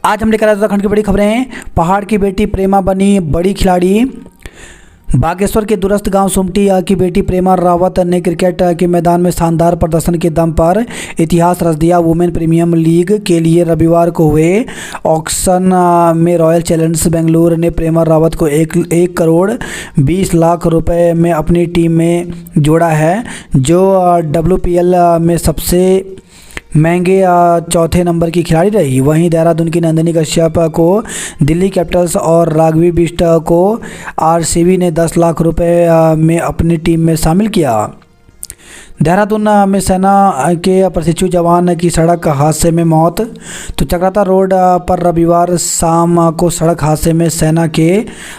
आज हम लेकर आए उत्तराखंड की बड़ी खबरें। पहाड़ की बेटी प्रेमा बनी बड़ी खिलाड़ी। बागेश्वर के दूरस्थ गांव सुमटी की बेटी प्रेमा रावत ने क्रिकेट के मैदान में शानदार प्रदर्शन के दम पर इतिहास रच दिया। वुमेन प्रीमियर लीग के लिए रविवार को हुए ऑक्शन में रॉयल चैलेंजर्स बेंगलुरु ने प्रेमा रावत को 1 करोड़ 20 लाख रुपए में अपनी टीम में जोड़ा है, जो WPL में सबसे महंगे चौथे नंबर की खिलाड़ी रही। वहीं देहरादून की नंदिनी कश्यप को दिल्ली कैपिटल्स और राघवी बिष्ट को RCB ने 10 लाख रुपए में अपनी टीम में शामिल किया। देहरादून में सेना के प्रशिक्षु जवान की सड़क हादसे में मौत। तो चक्राता रोड पर रविवार शाम को सड़क हादसे में सेना के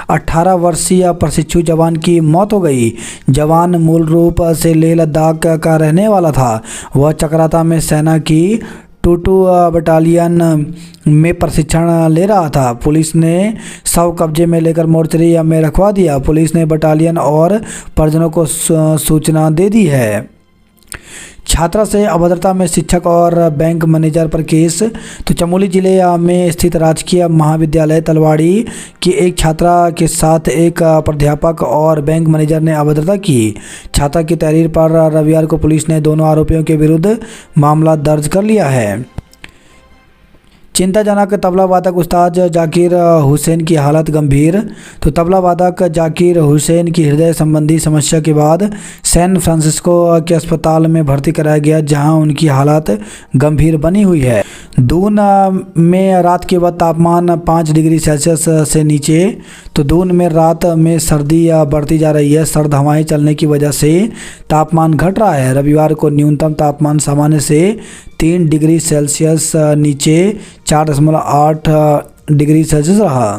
18 वर्षीय प्रशिक्षु जवान की मौत हो गई। जवान मूल रूप से लेह लद्दाख का रहने वाला था। वह चक्राता में सेना की 22 बटालियन में प्रशिक्षण ले रहा था। पुलिस ने शव कब्जे में लेकर मोर्चरी में रखवा दिया। पुलिस ने बटालियन और परिजनों को सूचना दे दी है। छात्रा से अभद्रता में शिक्षक और बैंक मैनेजर पर केस। तो चमोली जिले में स्थित राजकीय महाविद्यालय तलवाड़ी की एक छात्रा के साथ एक प्राध्यापक और बैंक मैनेजर ने अभद्रता की। छात्रा की तहरीर पर रविवार को पुलिस ने दोनों आरोपियों के विरुद्ध मामला दर्ज कर लिया है। चिंताजनक, तबला वादक उस्ताद जाकिर हुसैन की हालत गंभीर। तो तबला वादक जाकिर हुसैन की हृदय संबंधी समस्या के बाद सैन फ्रांसिस्को के अस्पताल में भर्ती कराया गया, जहां उनकी हालत गंभीर बनी हुई है। दून में रात के वक्त तापमान 5 डिग्री सेल्सियस से नीचे। तो दून में रात में सर्दी बढ़ती जा रही है। सर्द हवाएं चलने की वजह से तापमान घट रहा है। रविवार को न्यूनतम तापमान सामान्य से 3 डिग्री सेल्सियस नीचे 4.8 डिग्री सेल्सियस रहा।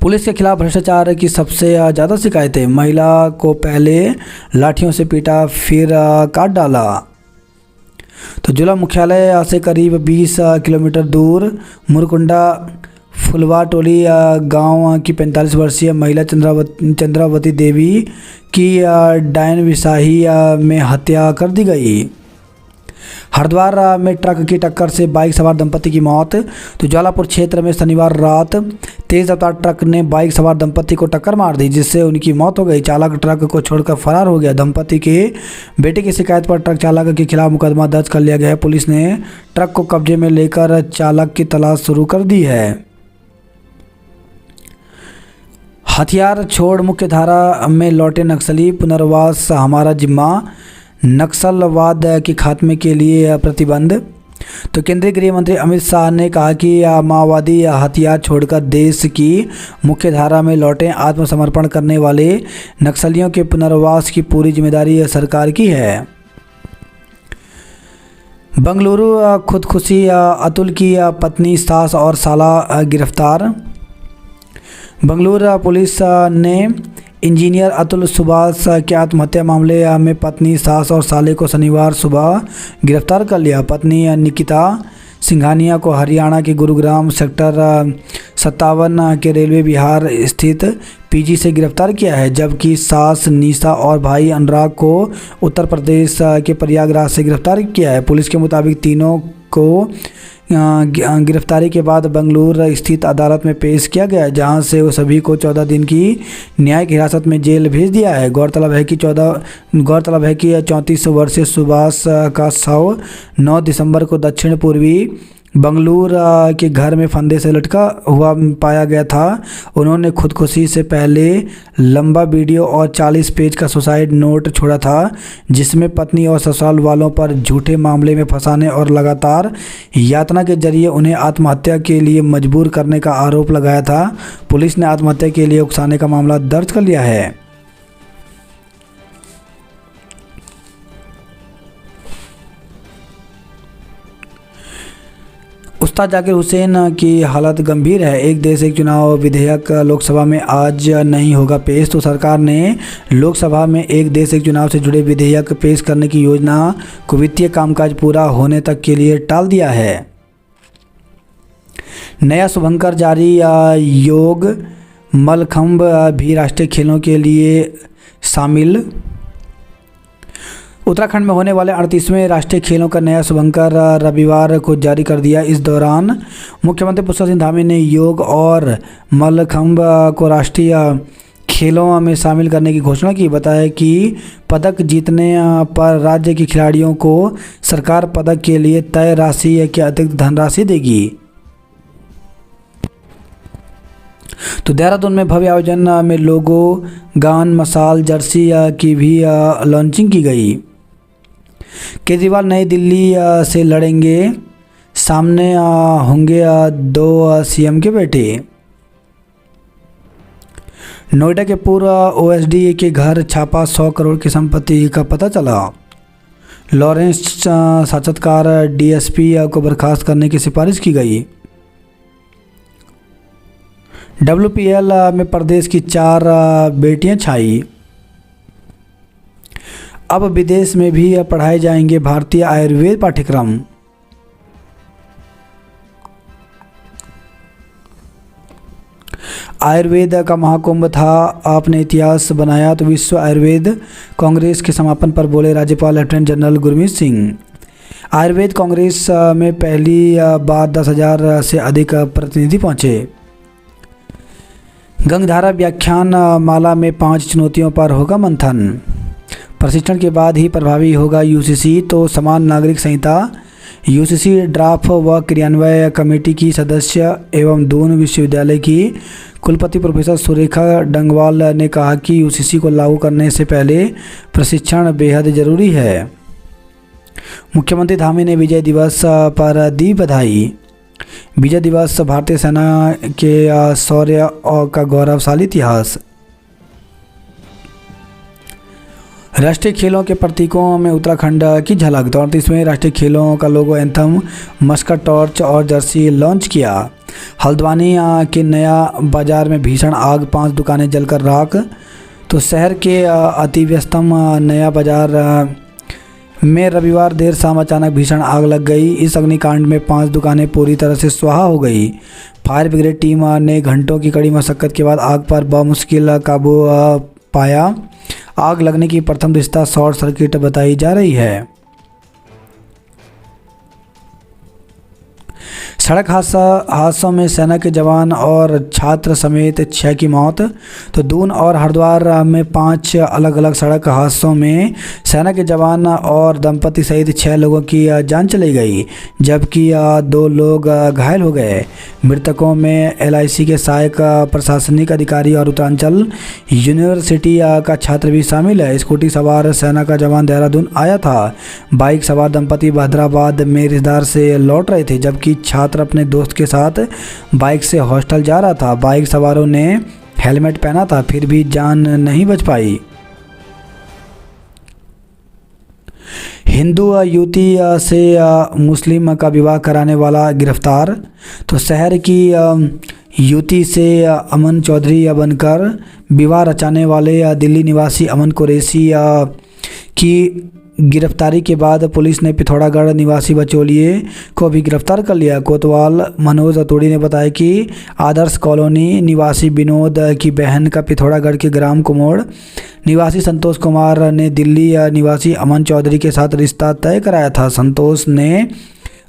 पुलिस के खिलाफ भ्रष्टाचार की सबसे ज़्यादा शिकायतें। महिला को पहले लाठियों से पीटा, फिर काट डाला। तो जिला मुख्यालय से करीब 20 किलोमीटर दूर मुरकुंडा फुलवा टोली गांव की 45 वर्षीय महिला चंद्रावती देवी की डायन विशाही में हत्या कर दी गई। हरिद्वार में ट्रक की टक्कर से बाइक सवार दंपति की मौत। तो ज्वालापुर क्षेत्र में शनिवार रात तेज रफ्तार ट्रक ने बाइक सवार दंपति को टक्कर मार दी, जिससे उनकी मौत हो गई। चालक ट्रक को छोड़कर फरार हो गया। दंपति के बेटे की शिकायत पर ट्रक चालक के खिलाफ मुकदमा दर्ज कर लिया गया है। पुलिस ने ट्रक को कब्जे में लेकर चालक की तलाश शुरू कर दी है। हथियार छोड़ मुख्य धारा में लौटे नक्सली, पुनर्वास हमारा जिम्मा। नक्सलवाद के खात्मे के लिए प्रतिबंध। तो केंद्रीय गृह मंत्री अमित शाह ने कहा कि माओवादी हथियार छोड़कर देश की मुख्य धारा में लौटे। आत्मसमर्पण करने वाले नक्सलियों के पुनर्वास की पूरी जिम्मेदारी सरकार की है। बंगलुरु खुदकुशी, अतुल की पत्नी, सास और साला गिरफ्तार। बंगलुरु पुलिस ने इंजीनियर अतुल सुभाष के आत्महत्या मामले में पत्नी, सास और साले को शनिवार सुबह गिरफ्तार कर लिया। पत्नी निकिता सिंघानिया को हरियाणा के गुरुग्राम सेक्टर 57 के रेलवे विहार स्थित PG से गिरफ्तार किया है, जबकि सास निशा और भाई अनुराग को उत्तर प्रदेश के प्रयागराज से गिरफ्तार किया है। पुलिस के मुताबिक तीनों को गिरफ्तारी के बाद बेंगलुरु स्थित अदालत में पेश किया गया, जहां से वो सभी को 14 दिन की न्यायिक हिरासत में जेल भेज दिया है। गौरतलब है कि 34 वर्षीय सुभाष का शव 9 दिसंबर को दक्षिण पूर्वी बंगलुरु के घर में फंदे से लटका हुआ पाया गया था। उन्होंने खुदकुशी से पहले लंबा वीडियो और 40 पेज का सुसाइड नोट छोड़ा था, जिसमें पत्नी और ससुराल वालों पर झूठे मामले में फंसाने और लगातार यातना के जरिए उन्हें आत्महत्या के लिए मजबूर करने का आरोप लगाया था। पुलिस ने आत्महत्या के लिए उकसाने का मामला दर्ज कर लिया है। उस्ताद जाकिर हुसैन की हालत गंभीर है। एक देश एक चुनाव विधेयक लोकसभा में आज नहीं होगा पेश। तो सरकार ने लोकसभा में एक देश एक चुनाव से जुड़े विधेयक पेश करने की योजना को वित्तीय कामकाज पूरा होने तक के लिए टाल दिया है। नया शुभंकर जारी, योग मलखंभ भी राष्ट्रीय खेलों के लिए शामिल। उत्तराखंड में होने वाले 38वें राष्ट्रीय खेलों का नया शुभंकर रविवार को जारी कर दिया। इस दौरान मुख्यमंत्री पुष्कर सिंह धामी ने योग और मल्लखंब को राष्ट्रीय खेलों में शामिल करने की घोषणा की। बताया कि पदक जीतने पर राज्य के खिलाड़ियों को सरकार पदक के लिए तय राशि के अतिरिक्त धनराशि देगी। तो देहरादून में भव्य आयोजन में लोगो, गान, मसाल, जर्सी की भी लॉन्चिंग की गई। केजरीवाल नई दिल्ली से लड़ेंगे, सामने होंगे 2 सीएम के बेटे। नोएडा के पूर्व ओएसडी के घर छापा, 100 करोड़ की संपत्ति का पता चला। लॉरेंस साक्षात्कार डीएसपी को बर्खास्त करने की सिफारिश की गई। WPL में प्रदेश की 4 बेटियां छाई। अब विदेश में भी पढ़ाए जाएंगे भारतीय आयुर्वेद पाठ्यक्रम। आयुर्वेद का महाकुंभ था, आपने इतिहास बनाया, तो विश्व आयुर्वेद कांग्रेस के समापन पर बोले राज्यपाल लेफ्टिनेंट जनरल गुरमीत सिंह। आयुर्वेद कांग्रेस में पहली बार 10,000 से अधिक प्रतिनिधि पहुंचे। गंगधारा व्याख्यान माला में 5 चुनौतियों पर होगा मंथन। प्रशिक्षण के बाद ही प्रभावी होगा यूसीसी, तो समान नागरिक संहिता यूसीसी ड्राफ्ट व क्रियान्वयन कमेटी की सदस्य एवं दून विश्वविद्यालय की कुलपति प्रोफेसर सुरेखा डंगवाल ने कहा कि यूसीसी को लागू करने से पहले प्रशिक्षण बेहद जरूरी है। मुख्यमंत्री धामी ने विजय दिवस पर दी बधाई। विजय दिवस भारतीय सेना के शौर्य का गौरवशाली इतिहास। राष्ट्रीय खेलों के प्रतीकों में उत्तराखंड की झलक। 38वें राष्ट्रीय खेलों का लोगो, एंथम, मस्कट, टॉर्च और जर्सी लॉन्च किया। हल्द्वानी के नया बाजार में भीषण आग, 5 दुकानें जलकर राख। तो शहर के अतिव्यस्तम नया बाजार में रविवार देर शाम अचानक भीषण आग लग गई। इस अग्निकांड में 5 दुकानें पूरी तरह से स्वाहा हो गई। फायर ब्रिगेड टीम ने घंटों की कड़ी मशक्कत के बाद आग पर बमुश्किल काबू पाया। आग लगने की प्रथम दृष्टया शॉर्ट सर्किट बताई जा रही है। सड़क हादसों में सेना के जवान और छात्र समेत 6 की मौत। तो दून और हरिद्वार में 5 अलग अलग सड़क हादसों में सेना के जवान और दंपति सहित 6 लोगों की जान चली गई, जबकि 2 लोग घायल हो गए। मृतकों में LIC के सहायक प्रशासनिक अधिकारी और उत्तरांचल यूनिवर्सिटी का छात्र भी शामिल है। स्कूटी सवार सेना का जवान देहरादून आया था। बाइक सवार दंपति हैदराबाद में रिश्तेदार से लौट रहे थे, जबकि छात्र अपने दोस्त के साथ बाइक से हॉस्टल जा रहा था। बाइक सवारों ने हेलमेट पहना था, फिर भी जान नहीं बच पाई। हिंदू युवती से मुस्लिम का विवाह कराने वाला गिरफ्तार। तो शहर की युवती से अमन चौधरी बनकर विवाह रचाने वाले दिल्ली निवासी अमन कुरैशी की गिरफ्तारी के बाद पुलिस ने पिथौरागढ़ निवासी बचौलिए को भी गिरफ्तार कर लिया। कोतवाल मनोज अतुड़ी ने बताया कि आदर्श कॉलोनी निवासी विनोद की बहन का पिथौरागढ़ के ग्राम कुमोड़ निवासी संतोष कुमार ने दिल्ली निवासी अमन चौधरी के साथ रिश्ता तय कराया था। संतोष ने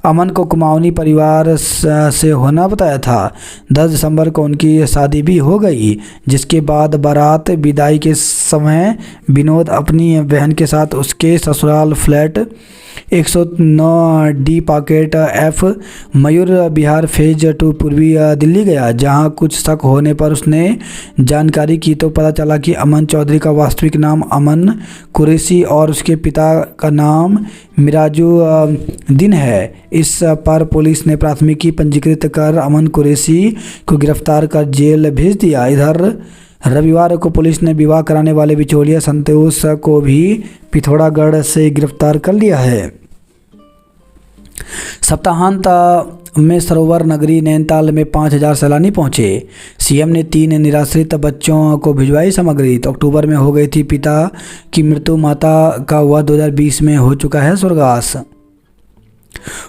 अमन को कुमाऊनी परिवार से होना बताया था। 10 दिसंबर को उनकी शादी भी हो गई, जिसके बाद बारात विदाई के समय विनोद अपनी बहन के साथ उसके ससुराल फ्लैट 109D पॉकेट F मयूर बिहार फेज 2 पूर्वी दिल्ली गया, जहां कुछ शक होने पर उसने जानकारी की तो पता चला कि अमन चौधरी का वास्तविक नाम अमन कुरैशी और उसके पिता का नाम मिराजुद्दीन है। इस पर पुलिस ने प्राथमिकी पंजीकृत कर अमन कुरैशी को गिरफ्तार कर जेल भेज दिया। इधर रविवार को पुलिस ने विवाह कराने वाले बिचौलिया संतोष को भी पिथौरागढ़ से गिरफ्तार कर लिया है। सप्ताहांत में सरोवर नगरी नैनीताल में 5,000 सैलानी पहुंचे। सीएम ने 3 निराश्रित बच्चों को भिजवाई सामग्री। तो अक्टूबर में हो गई थी पिता की मृत्यु, माता का हुआ 2020 में हो चुका है स्वर्गवास।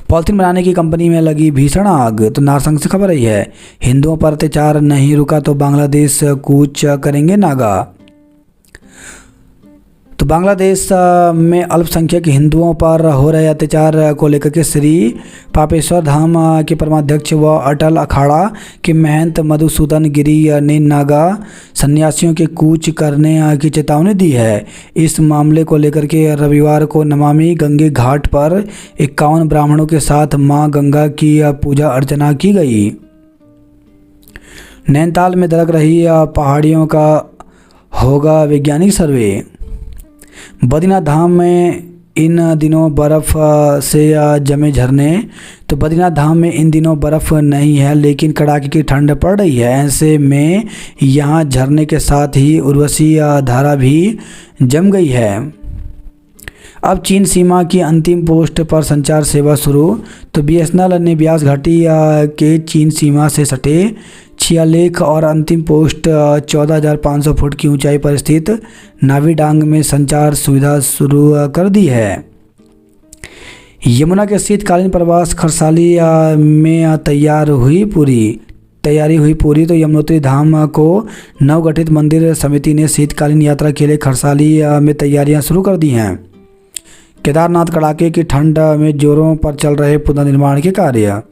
पॉलिथीन बनाने की कंपनी में लगी भीषण आग। तो नारसंग से खबर आई है, हिंदुओं पर अत्याचार नहीं रुका तो बांग्लादेश कूच करेंगे नागा। तो बांग्लादेश में अल्पसंख्यक हिंदुओं पर हो रहे अत्याचार को लेकर के श्री पापेश्वर धाम के परमाध्यक्ष व अटल अखाड़ा के महंत मधुसूदन गिरी ने नागा सन्यासियों के कूच करने की चेतावनी दी है। इस मामले को लेकर के रविवार को नमामि गंगे घाट पर 51 ब्राह्मणों के साथ मां गंगा की पूजा अर्चना की गई। नैनीताल में दरक रही पहाड़ियों का होगा वैज्ञानिक सर्वे। बद्रीनाथ धाम में इन दिनों बर्फ़ से जमे झरने। तो बद्रीनाथ धाम में इन दिनों बर्फ़ नहीं है, लेकिन कड़ाके की ठंड पड़ रही है। ऐसे में यहाँ झरने के साथ ही उर्वशी धारा भी जम गई है। अब चीन सीमा की अंतिम पोस्ट पर संचार सेवा शुरू। तो बीएसएनएल ने ब्यास घाटी के चीन सीमा से सटे शिलालेख और अंतिम पोस्ट 14,500 फुट की ऊंचाई पर स्थित नावीडांग में संचार सुविधा शुरू कर दी है। यमुना के शीतकालीन प्रवास खरसाली में तैयारी हुई पूरी। तो यमुनोत्री धाम को नवगठित मंदिर समिति ने शीतकालीन यात्रा के लिए खरसाली में तैयारियां शुरू कर दी हैं। केदारनाथ कड़ाके की ठंड में जोरों पर चल रहे पुनर्निर्माण के कार्य।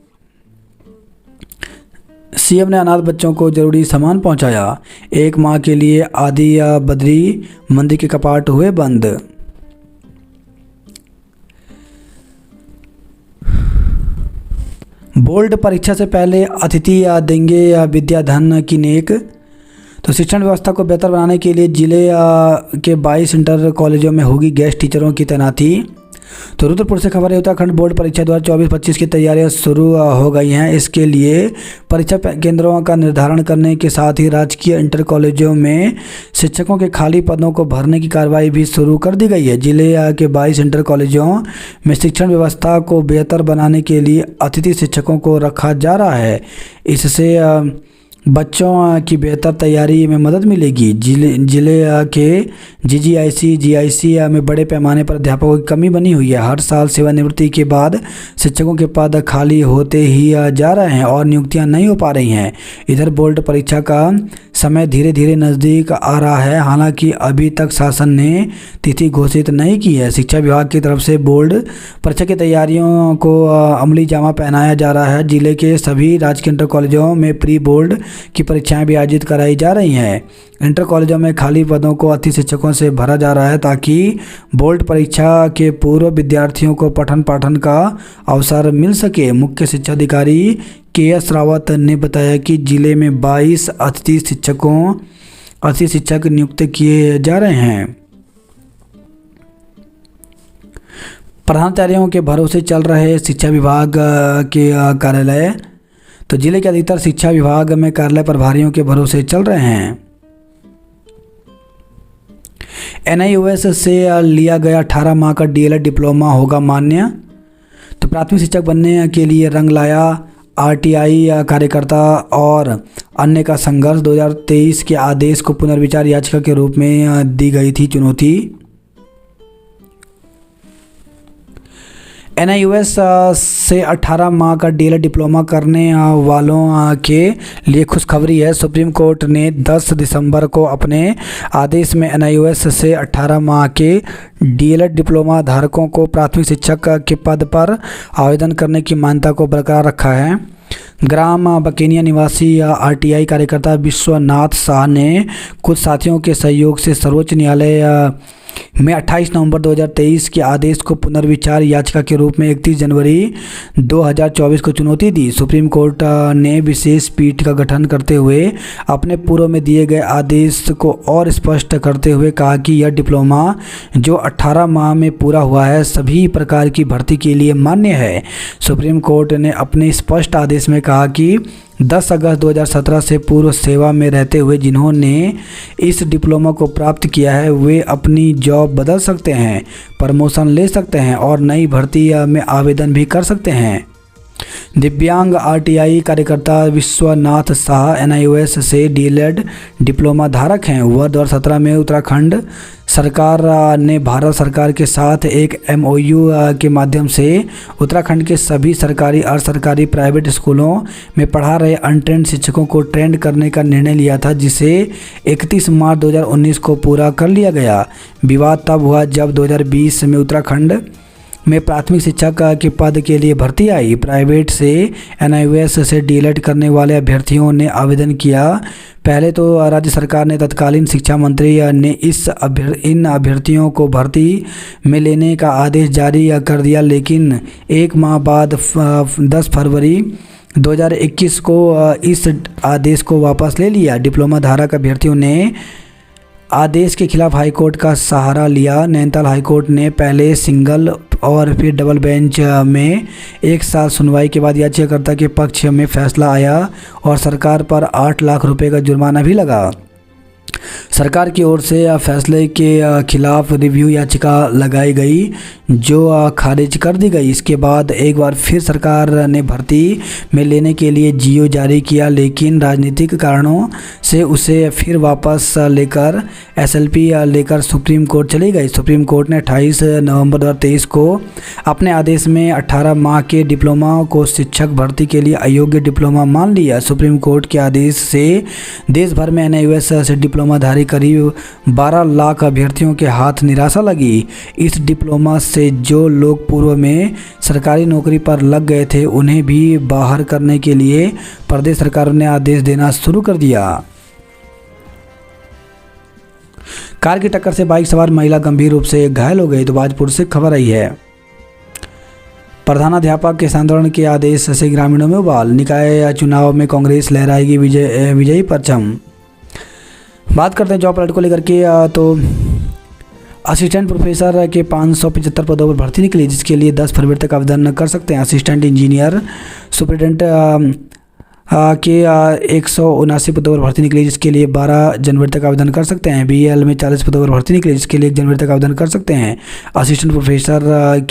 सीएम ने अनाथ बच्चों को जरूरी सामान पहुंचाया। 1 माह के लिए आदि बद्री मंदिर के कपाट हुए बंद। बोर्ड परीक्षा से पहले अतिथि देंगे विद्याधन की नेक। तो शिक्षण व्यवस्था को बेहतर बनाने के लिए जिले के 22 इंटर कॉलेजों में होगी गेस्ट टीचरों की तैनाती। तो रुद्रपुर से खबर है, उत्तराखंड बोर्ड परीक्षा 2024-25 की तैयारियां शुरू हो गई हैं। इसके लिए परीक्षा केंद्रों का निर्धारण करने के साथ ही राजकीय इंटर कॉलेजों में शिक्षकों के खाली पदों को भरने की कार्रवाई भी शुरू कर दी गई है। जिले के 22 इंटर कॉलेजों में शिक्षण व्यवस्था को बेहतर बनाने के लिए अतिथि शिक्षकों को रखा जा रहा है। इससे बच्चों की बेहतर तैयारी में मदद मिलेगी। जिले के जीजीआईसी में बड़े पैमाने पर अध्यापकों की कमी बनी हुई है। हर साल सेवानिवृत्ति के बाद शिक्षकों के पद खाली होते ही जा रहे हैं और नियुक्तियां नहीं हो पा रही हैं। इधर बोर्ड परीक्षा का समय धीरे धीरे नज़दीक आ रहा है। हालांकि अभी तक शासन ने तिथि घोषित नहीं की है। शिक्षा विभाग की तरफ से बोर्ड परीक्षा की तैयारियों को अमली जामा पहनाया जा रहा है। जिले के सभी राजकीय इंटर कॉलेजों में प्री बोर्ड की परीक्षाएं भी आयोजित कराई जा रही हैं। इंटर कॉलेजों में खाली पदों को अतिथि शिक्षकों से भरा जा रहा है ताकि बोर्ड परीक्षा के पूर्व विद्यार्थियों को पठन पाठन का अवसर मिल सके। मुख्य शिक्षा अधिकारी KS रावत ने बताया कि जिले में 22 अतिथि शिक्षक नियुक्त किए जा रहे हैं। प्रधानाचार्यों के भरोसे चल रहे शिक्षा विभाग के कार्यालय। तो जिले के अधिकतर शिक्षा विभाग में कार्यालय प्रभारियों के भरोसे चल रहे हैं। NIOS से लिया गया 18 माह का DLED डिप्लोमा होगा मान्य। तो प्राथमिक शिक्षक बनने के लिए रंग लाया RTI कार्यकर्ता और अन्य का संघर्ष। 2023 के आदेश को पुनर्विचार याचिका के रूप में दी गई थी चुनौती। NIOS से 18 माह का DLED डिप्लोमा करने वालों के लिए खुशखबरी है। सुप्रीम कोर्ट ने 10 दिसंबर को अपने आदेश में NIOS से 18 माह के DLED डिप्लोमा धारकों को प्राथमिक शिक्षक के पद पर आवेदन करने की मान्यता को बरकरार रखा है। ग्राम बकेनिया निवासी RTI कार्यकर्ता विश्वनाथ शाह ने कुछ साथियों के सहयोग से सर्वोच्च न्यायालय में 28 नवंबर 2023 के आदेश को पुनर्विचार याचिका के रूप में 31 जनवरी 2024 को चुनौती दी। सुप्रीम कोर्ट ने विशेष पीठ का गठन करते हुए अपने पूर्व में दिए गए आदेश को और स्पष्ट करते हुए कहा कि यह डिप्लोमा जो 18 माह में पूरा हुआ है सभी प्रकार की भर्ती के लिए मान्य है। सुप्रीम कोर्ट ने अपने स्पष्ट आदेश में कहा कि 10 अगस्त 2017 से पूर्व सेवा में रहते हुए जिन्होंने इस डिप्लोमा को प्राप्त किया है वे अपनी जॉब बदल सकते हैं, प्रमोशन ले सकते हैं और नई भर्ती में आवेदन भी कर सकते हैं। दिव्यांग आरटीआई कार्यकर्ता विश्वनाथ शाह एनआईओएस से डीएलएड डिप्लोमा धारक हैं। वह 2017 में उत्तराखंड सरकार ने भारत सरकार के साथ एक एमओयू के माध्यम से उत्तराखंड के सभी सरकारी अर्ध सरकारी प्राइवेट स्कूलों में पढ़ा रहे अनट्रेंड शिक्षकों को ट्रेंड करने का निर्णय लिया था, जिसे 31 मार्च 2019 को पूरा कर लिया गया। विवाद तब हुआ जब 2020 में उत्तराखंड में प्राथमिक शिक्षक के पद के लिए भर्ती आई। प्राइवेट से एनआईओएस से डीएलएड करने वाले अभ्यर्थियों ने आवेदन किया। पहले तो राज्य सरकार ने तत्कालीन शिक्षा मंत्री ने इन अभ्यर्थियों को भर्ती में लेने का आदेश जारी कर दिया, लेकिन एक माह बाद 10 फरवरी 2021 को इस आदेश को वापस ले लिया। डिप्लोमा धारक अभ्यर्थियों ने आदेश के खिलाफ हाईकोर्ट का सहारा लिया। नैनीताल हाईकोर्ट ने पहले सिंगल और फिर डबल बेंच में 1 साल सुनवाई के बाद याचिकाकर्ता के पक्ष में फैसला आया और सरकार पर 8 लाख रुपए का जुर्माना भी लगा। सरकार की ओर से फैसले के खिलाफ रिव्यू याचिका लगाई गई, जो खारिज कर दी गई। इसके बाद एक बार फिर सरकार ने भर्ती में लेने के लिए जीओ जारी किया, लेकिन राजनीतिक कारणों से उसे फिर वापस लेकर एसएलपी लेकर सुप्रीम कोर्ट चली गई। सुप्रीम कोर्ट ने 28 नवंबर 2023 को अपने आदेश में 18 माह के डिप्लोमा को शिक्षक भर्ती के लिए अयोग्य डिप्लोमा मान लिया। सुप्रीम कोर्ट के आदेश से देश भर में एनआईओएस से डिप्लोमाधारी करीब 12 लाख अभ्यर्थियों के हाथ निराशा लगी। इस डिप्लोमा से जो लोग पूर्व में सरकारी नौकरी पर लग गए थे, उन्हें भी बाहर करने के लिए प्रदेश सरकार ने आदेश देना शुरू कर दिया। कार की टक्कर से बाइक सवार महिला गंभीर रूप से घायल हो गई। तो बाजपुर से खबर आई है। प्रधानाध्यापक के आंदोलन के आदेश से ग्रामीणों में उबाल। निकाय चुनाव में कांग्रेस लहराएगी विजयी परचम। बात करते हैं जॉब अलर्ट को लेकर के। तो असिस्टेंट प्रोफेसर के 575 पदों पर भर्ती निकली, जिसके लिए 10 फरवरी तक आवेदन कर सकते हैं। असिस्टेंट इंजीनियर सुपरिटेंडेंट के 179 पदों पर भर्ती निकली, जिसके लिए 12 जनवरी तक आवेदन कर सकते हैं। बीएल में 40 पदों पर भर्ती निकली, जिसके लिए 1 जनवरी तक आवेदन कर सकते हैं। असिस्टेंट प्रोफेसर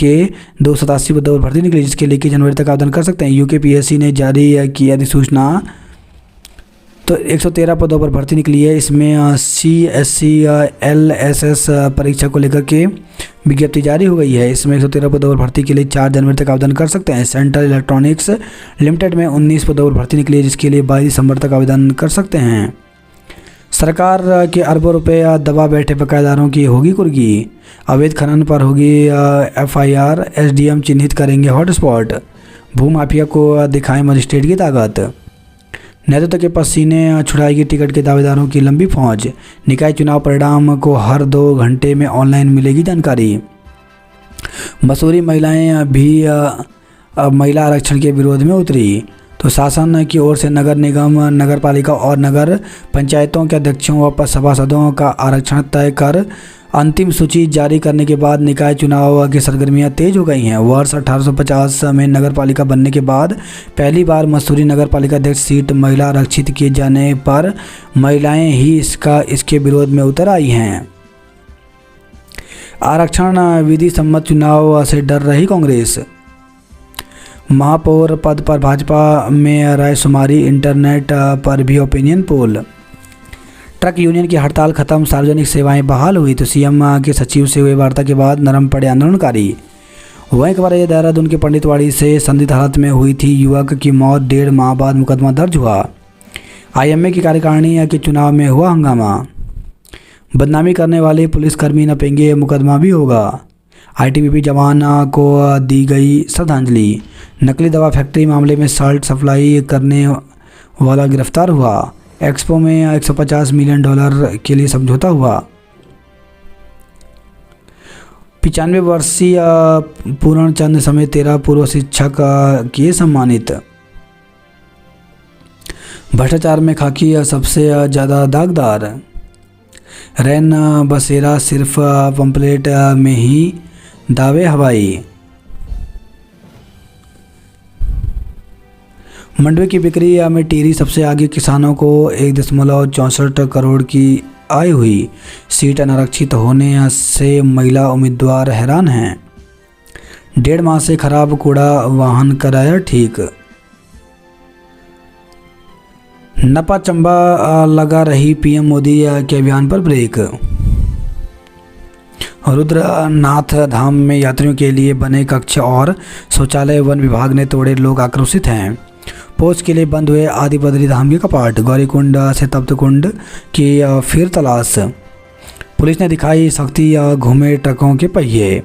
के 287 पदों पर भर्ती निकली, जिसके लिए 21 जनवरी तक आवेदन कर सकते हैं। यूकेपीएससी ने जारी की अधिसूचना। तो 113 पदों पर भर्ती निकली है। इसमें CSC LSS परीक्षा को लेकर के विज्ञप्ति जारी हो गई है। इसमें 113 पदों पर भर्ती के लिए 4 जनवरी तक आवेदन कर सकते हैं। सेंट्रल इलेक्ट्रॉनिक्स लिमिटेड में 19 पदों पर भर्ती निकली है, जिसके लिए 22 दिसंबर तक आवेदन कर सकते हैं। सरकार के अरबों रुपए दबा बैठे बकायेदारों की होगी कुर्गी। अवैध खनन पर होगी FIR। SDM चिन्हित करेंगे हॉटस्पॉट। भूमाफिया को दिखाएं मजिस्ट्रेट की ताकत। नेतृत्व के पसीने छुड़ाएगी टिकट के दावेदारों की लंबी फौज। निकाय चुनाव परिणाम को हर 2 घंटे में ऑनलाइन मिलेगी जानकारी। मसूरी महिलाएं भी महिला आरक्षण के विरोध में उतरी। तो शासन की ओर से नगर निगम, नगर पालिका और नगर पंचायतों के अध्यक्षों व सभासदों का आरक्षण तय कर अंतिम सूची जारी करने के बाद निकाय चुनाव की सरगर्मियां तेज हो गई हैं। वर्ष 1850 में नगर पालिका बनने के बाद पहली बार मसूरी नगर पालिका अध्यक्ष सीट महिला आरक्षित किए जाने पर महिलाएं ही इसके विरोध में उतर आई हैं। आरक्षण विधि सम्मत चुनाव से डर रही कांग्रेस। महापौर पद पर भाजपा में रायशुमारी। इंटरनेट पर भी ओपिनियन पोल। ट्रक यूनियन की हड़ताल खत्म, सार्वजनिक सेवाएं बहाल हुई। तो सीएम के सचिव से हुई वार्ता के बाद नरम पड़े आंदोलनकारी। वहीं खबर है देहरादून के पंडितवाड़ी से संदिग्ध हालत में हुई थी युवक की मौत। 1.5 माह बाद मुकदमा दर्ज हुआ। IMA की कार्यकारिणी के चुनाव में हुआ हंगामा। बदनामी करने वाले पुलिसकर्मी नपेंगे, मुकदमा भी होगा। ITBP जवान को दी गई श्रद्धांजलि। नकली दवा फैक्ट्री मामले में साल्ट सप्लाई करने वाला गिरफ्तार हुआ। एक्सपो में $150 मिलियन के लिए समझौता हुआ। 95 वर्षीय पूर्णचंद समेत 13 पूर्व शिक्षक किए सम्मानित। भ्रष्टाचार में खाकी सबसे ज़्यादा दागदार। रैन बसेरा सिर्फ पंपलेट में ही दावे हवाई। मंडवे की बिक्री में टिहरी सबसे आगे। किसानों को 1.64 करोड़ की आय हुई। सीट अनारक्षित होने से महिला उम्मीदवार हैरान हैं। 1.5 माह से खराब कूड़ा वाहन कराया ठीक। नपा चंबा लगा रही पीएम मोदी के अभियान पर ब्रेक। रुद्रनाथ धाम में यात्रियों के लिए बने कक्ष और शौचालय वन विभाग ने तोड़े, लोग आक्रोशित हैं। पोस्ट के लिए बंद हुए आदि बद्री धाम के कपाट, गौरीकुंड से तप्तकुंड की फिर तलाश। पुलिस ने दिखाई सख्ती, घूमे ट्रकों के पहिए।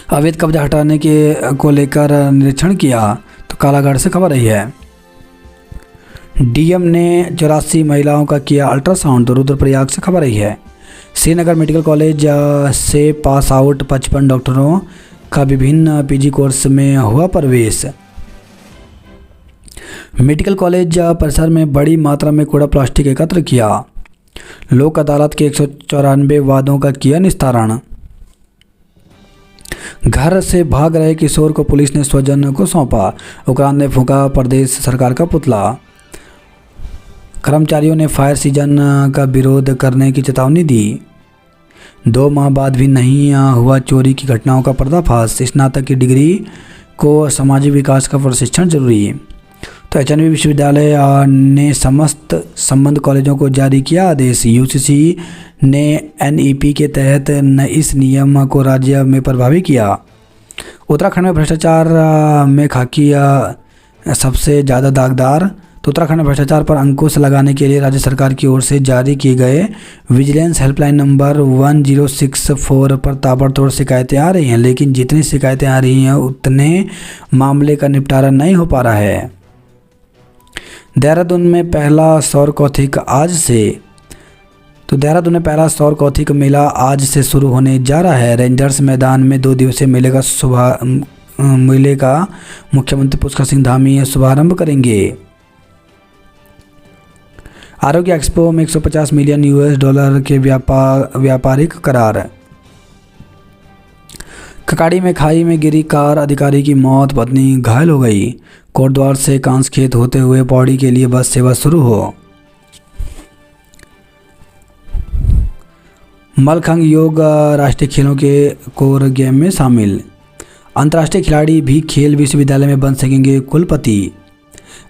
अवैध कब्जा हटाने के को लेकर निरीक्षण किया तो कालागढ़ से खबर आई है। डीएम ने 84 महिलाओं का किया अल्ट्रासाउंड तो रुद्रप्रयाग से खबर आई है। श्रीनगर मेडिकल कॉलेज से पास आउट 55 डॉक्टरों का विभिन्न पीजी कोर्स में हुआ प्रवेश। मेडिकल कॉलेज परिसर में बड़ी मात्रा में कूड़ा प्लास्टिक एकत्र किया। लोक अदालत के 194 वादों का किया निस्तारण। घर से भाग रहे किशोर को पुलिस ने स्वजन को सौंपा। उक्रांद ने फूंका प्रदेश सरकार का पुतला। कर्मचारियों ने फायर सीजन का विरोध करने की चेतावनी दी। 2 माह बाद भी नहीं हुआ चोरी की घटनाओं का पर्दाफाश। स्नातक की डिग्री को सामाजिक विकास का प्रशिक्षण जरूरी। तो एचएनवी विश्वविद्यालय ने समस्त संबद्ध कॉलेजों को जारी किया आदेश। यूजीसी ने एनईपी के तहत इस नियम को राज्य में प्रभावी किया। उत्तराखंड में भ्रष्टाचार में खाकी सबसे ज़्यादा दागदार। तो उत्तराखंड में भ्रष्टाचार पर अंकुश लगाने के लिए राज्य सरकार की ओर से जारी किए गए विजिलेंस हेल्पलाइन नंबर 1064 पर ताबड़तोड़ शिकायतें आ रही हैं, लेकिन जितनी शिकायतें आ रही हैं उतने मामले का निपटारा नहीं हो पा रहा है। देहरादून में पहला सौर कौथिक आज से। तो देहरादून में पहला सौर कौथिक मेला आज से शुरू होने जा रहा है। रेंजर्स मैदान में 2 दिवसीय मेले का मुख्यमंत्री पुष्कर सिंह धामी शुभारंभ करेंगे। आरोग्य एक्सपो में 150 मिलियन $US के व्यापारिक करार। ककाड़ी में खाई में गिरी कार, अधिकारी की मौत, पत्नी घायल हो गई। कोटद्वार से कांसखेत होते हुए पौड़ी के लिए बस सेवा शुरू हो। मलखंभ योग राष्ट्रीय खेलों के कोर गेम में शामिल। अंतर्राष्ट्रीय खिलाड़ी भी खेल विश्वविद्यालय में बन सकेंगे कुलपति।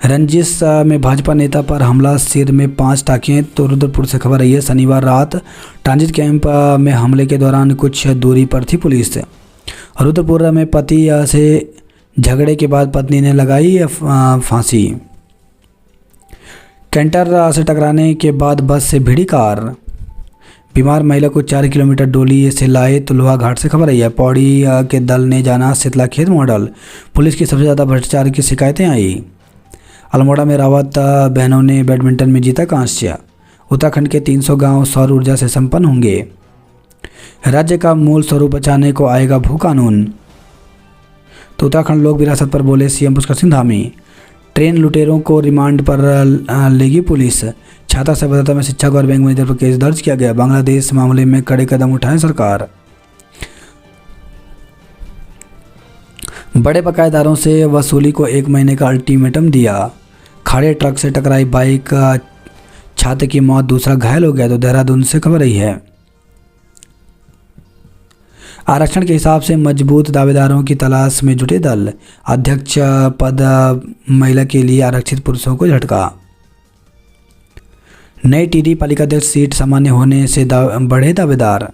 रंजिश में भाजपा नेता पर हमला, सिर में 5 टाँकें। तो रुद्रपुर से खबर आई है। शनिवार रात ट्रांजिट कैंप में हमले के दौरान कुछ दूरी पर थी पुलिस। रुद्रपुर में पति से झगड़े के बाद पत्नी ने लगाई फांसी। कैंटर से टकराने के बाद बस से भिड़ी कार। बीमार महिला को 4 किलोमीटर डोली से लाए तो लोहा घाट से खबर आई है। पौड़ी के दल ने जाना शीतला खेत मॉडल। पुलिस की सबसे ज़्यादा भ्रष्टाचार की शिकायतें आई। अल्मोड़ा में रावत बहनों ने बैडमिंटन में जीता कांस्य। उत्तराखंड के 300 गांव सौर ऊर्जा से संपन्न होंगे। राज्य का मूल स्वरूप बचाने को आएगा भू कानून। तो उत्तराखंड लोक विरासत पर बोले सीएम पुष्कर सिंह धामी। ट्रेन लुटेरों को रिमांड पर लेगी पुलिस। छात्रा से भद्रता में शिक्षक और बैंक मैनेजर पर केस दर्ज किया गया। बांग्लादेश मामले में कड़े कदम उठाए सरकार। बड़े बकायेदारों से वसूली को 1 महीने का अल्टीमेटम दिया। खड़े ट्रक से टकराई बाइक, छात्र की मौत, दूसरा घायल हो गया। तो देहरादून से खबर आई है। आरक्षण के हिसाब से मजबूत दावेदारों की तलाश में जुटे दल। अध्यक्ष पद महिला के लिए आरक्षित पुरुषों को झटका। नई टीडी पालिकाध्यक्ष सीट सामान्य होने से बढ़े दावेदार।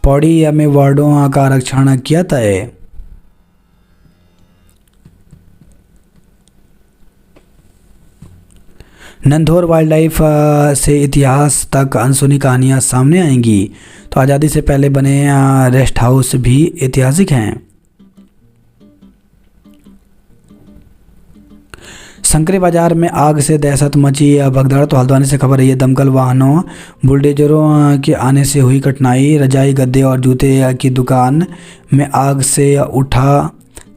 पौड़ी में वार्डों का आरक्षण किया तय। नंधौर वाइल्ड लाइफ से इतिहास तक अनसुनी कहानियां सामने आएंगी। तो आज़ादी से पहले बने रेस्ट हाउस भी ऐतिहासिक हैं। शंकरी बाजार में आग से दहशत मची, भगदड़। तो हल्द्वानी से खबर है। दमकल वाहनों, बुलडोजरों के आने से हुई कठिनाई। रजाई, गद्दे और जूते की दुकान में आग से उठा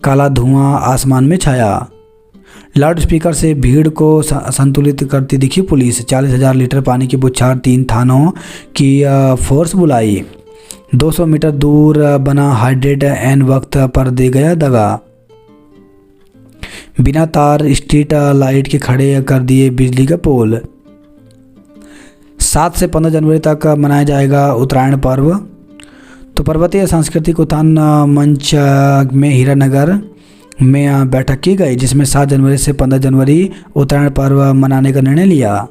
काला धुआं, आसमान में छाया। लाउड स्पीकर से भीड़ को संतुलित करती दिखी पुलिस। 40,000 लीटर पानी की बौछार, 3 थानों की फोर्स बुलाई। 200 मीटर दूर बना हाइड्रेट, एन वक्त पर दे गया दगा। बिना तार स्ट्रीट लाइट के खड़े कर दिए बिजली का पोल। 7 से 15 जनवरी तक मनाया जाएगा उत्तरायण पर्व। तो पर्वतीय सांस्कृतिक उत्थान मंच में हीरानगर में बैठक की गई, जिसमें 7 जनवरी से 15 जनवरी उत्तरायण पर्व मनाने का निर्णय लिया।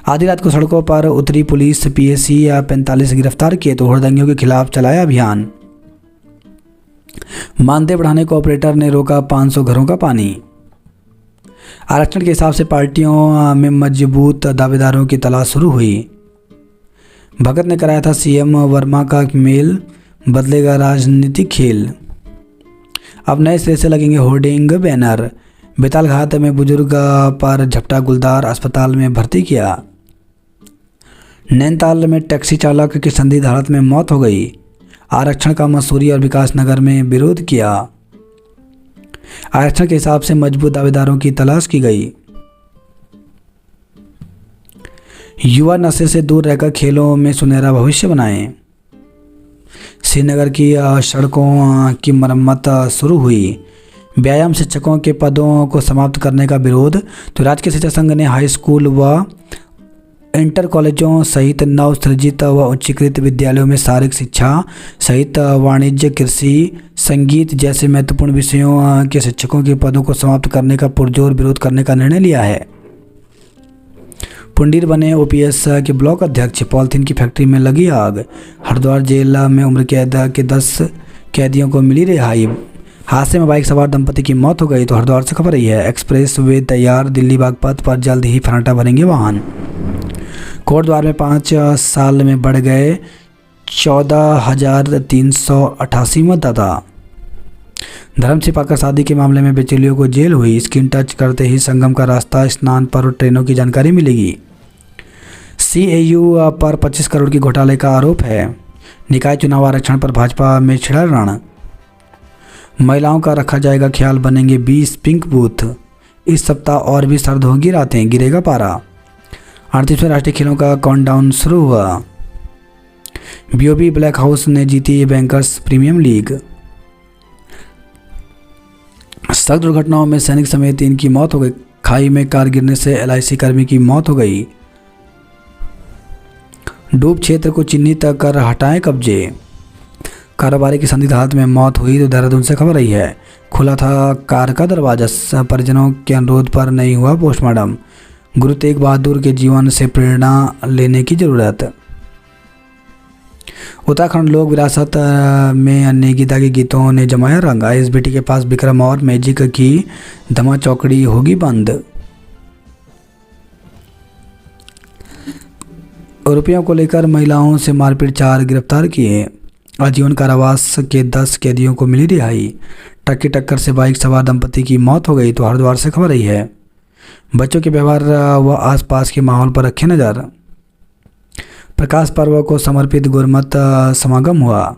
आधी रात को सड़कों पर उतरी पुलिस, पीएसी 45 गिरफ्तार किए तो हुड़दंगियों के खिलाफ चलाया अभियान। मानदेय बढ़ाने को ऑपरेटर ने रोका 500 घरों का पानी। आरक्षण के हिसाब से पार्टियों में मजबूत दावेदारों की तलाश शुरू हुई। भगत ने कराया था सीएम वर्मा का मेल, बदलेगा राजनीतिक खेल। अब नए सिरे से लगेंगे होर्डिंग बैनर। बेताल घाट में बुजुर्ग पर झपटा गुलदार, अस्पताल में भर्ती किया। नैनीताल में टैक्सी चालक की संदिग्ध हालत में मौत हो गई। आरक्षण का मसूरी और विकासनगर में विरोध किया। आरक्षण के हिसाब से मजबूत दावेदारों की तलाश की गई। युवा नशे से दूर रहकर खेलों में सुनहरा भविष्य बनाएं। श्रीनगर की सड़कों की मरम्मत शुरू हुई। व्यायाम शिक्षकों के पदों को समाप्त करने का विरोध, तो राजकीय शिक्षा संघ ने हाई स्कूल व इंटर कॉलेजों सहित नव सृजित व उच्चीकृत विद्यालयों में शारीरिक शिक्षा सहित वाणिज्य, कृषि, संगीत जैसे महत्वपूर्ण विषयों के शिक्षकों के पदों को समाप्त करने का पुरजोर विरोध करने का निर्णय लिया है। पुंडीर बने ओपीएस के ब्लॉक अध्यक्ष, पॉलिथीन की फैक्ट्री में लगी आग। हरिद्वार जेल में उम्र कैद के 10 कैदियों को मिली रिहाई। हादसे में बाइक सवार दंपति की मौत हो गई तो हरिद्वार से खबर रही है। एक्सप्रेस वे तैयार, दिल्ली बागपत पर जल्द ही फर्राटा भरेंगे वाहन। कोटद्वार में 5 साल में बढ़ गए 14,388 मतदाता। धर्म छिपाकर शादी के मामले में बिचौलियों को जेल हुई। स्क्रीन टच करते ही संगम का रास्ता, स्नान पर ट्रेनों की जानकारी मिलेगी। सीएयू पर 25 करोड़ की घोटाले का आरोप है। निकाय चुनाव आरक्षण पर भाजपा में छिड़ा रण। महिलाओं का रखा जाएगा ख्याल, बनेंगे 20 पिंक बूथ। इस सप्ताह और भी सर्द होगी रातें, गिरेगा पारा। 38वें राष्ट्रीय खेलों का काउंटडाउन शुरू हुआ। बीओबी ब्लैक हाउस ने जीती बैंकर्स प्रीमियम लीग। सड़क दुर्घटनाओं में सैनिक समेत 3 की मौत हो गई। खाई में कार गिरने से एलआईसी कर्मी की मौत हो गई। डूब क्षेत्र को चिन्हित कर हटाएं कब्जे। कारोबारी की संदिग्ध हालत में मौत हुई तो देहरादून से खबर आई है। खुला था कार का दरवाजा, परिजनों के अनुरोध पर नहीं हुआ पोस्टमार्टम। गुरु तेग बहादुर के जीवन से प्रेरणा लेने की जरूरत। उत्तराखंड लोक विरासत में नेगीदा के गीतों ने जमाया रंग। आईएसबीटी के पास विक्रम और मैजिक की धमा चौकड़ी होगी बंद। रुपयों को लेकर महिलाओं से मारपीट, 4 गिरफ्तार किए। आजीवन कारावास के 10 कैदियों को मिली रिहाई। ट्रक की टक्कर से बाइक सवार दंपति की मौत हो गई तो हरिद्वार से खबर आई है। बच्चों के व्यवहार व आसपास के माहौल पर रखें नज़र। प्रकाश पर्व को समर्पित गुरमत समागम हुआ।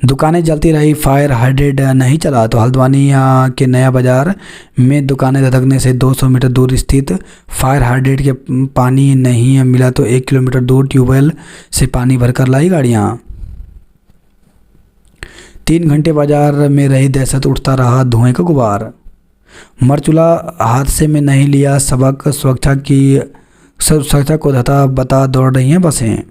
दुकानें जलती रही, फायर हाइड्रेंट नहीं चला तो हल्द्वानी के नया बाजार में दुकानें धधकने से 200 मीटर दूर स्थित फायर हाइड्रेंट के पानी नहीं मिला तो 1 किलोमीटर दूर ट्यूबवेल से पानी भरकर लाई गाड़ियां। 3 घंटे बाजार में रही दहशत, उठता रहा धुएं का गुबार। मरचुला हादसे में नहीं लिया सबक, सुरक्षा को धता बता दौड़ रही हैं बसें।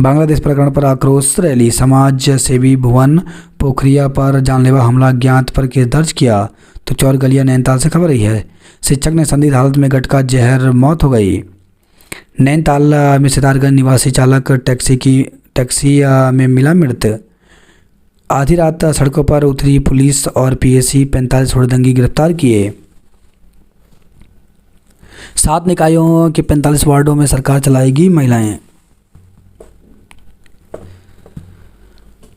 बांग्लादेश प्रकरण पर आक्रोश रैली। समाज सेवी भुवन पोखरिया पर जानलेवा हमला, ज्ञात पर केस दर्ज किया तो चौरगलिया नैनीताल से खबर रही है। शिक्षक ने संदिग्ध हालत में गटका जहर, मौत हो गई। नैनीताल में सितारगंज निवासी चालक टैक्सी में मिला मृत। आधी रात सड़कों पर उतरी पुलिस और पीएसी, 45 हुड़दंगी गिरफ्तार किए। 7 निकायों के 45 वार्डों में सरकार चलाएगी महिलाएं।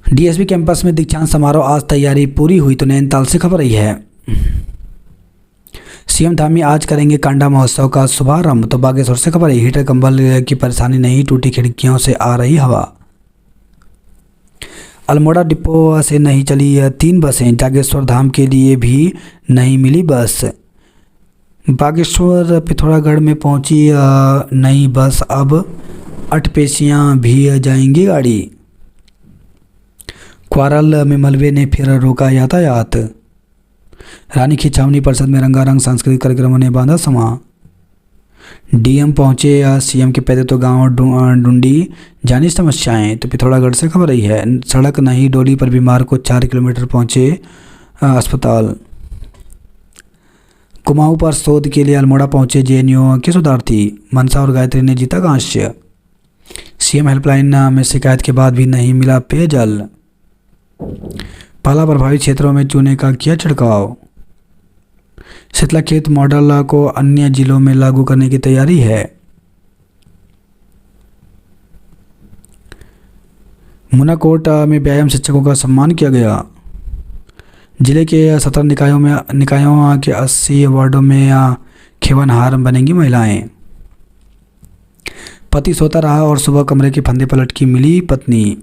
डीएसपी कैंपस में दीक्षांत समारोह, आज तैयारी पूरी हुई तो नैनीताल से खबर आई है। सीएम धामी आज करेंगे कांडा महोत्सव का शुभारंभ तो बागेश्वर से खबर आई। हीटर कंबल की परेशानी नहीं, टूटी खिड़कियों से आ रही हवा। अल्मोड़ा डिपो से नहीं चली 3 बसें, जागेश्वर धाम के लिए भी नहीं मिली बस। बागेश्वर पिथौरागढ़ में पहुंची नई बस, अब अटपेशियां भी जाएंगी गाड़ी। क्वारल में मलबे ने फिर रोका यातायात। रानी की छावनी परिषद में रंगारंग सांस्कृतिक कार्यक्रमों ने बांधा समा। डीएम पहुंचे या सीएम के पैदल तो गांव ढूंढी जानी समस्याएं। तो पिथौरागढ़ से खबर आई है। सड़क नहीं डोली पर बीमार को 4 किलोमीटर पहुंचे अस्पताल। कुमाऊं पर शोध के लिए अल्मोड़ा पहुंचे जेएनयू के शोधार्थी। मनसा और गायत्री ने जीता कांस्य। सीएम हेल्पलाइन में शिकायत के बाद भी नहीं मिला पेयजल। पाला प्रभावित क्षेत्रों में चूने का किया छिड़काव। शीतलाखेत मॉडल को अन्य जिलों में लागू करने की तैयारी है। मुनाकोट में व्यायाम शिक्षकों का सम्मान किया गया। जिले के 17 निकायों के 80 वार्डों में खेवनहार बनेंगी महिलाएं। पति सोता रहा और सुबह कमरे के फंदे पलट की मिली पत्नी।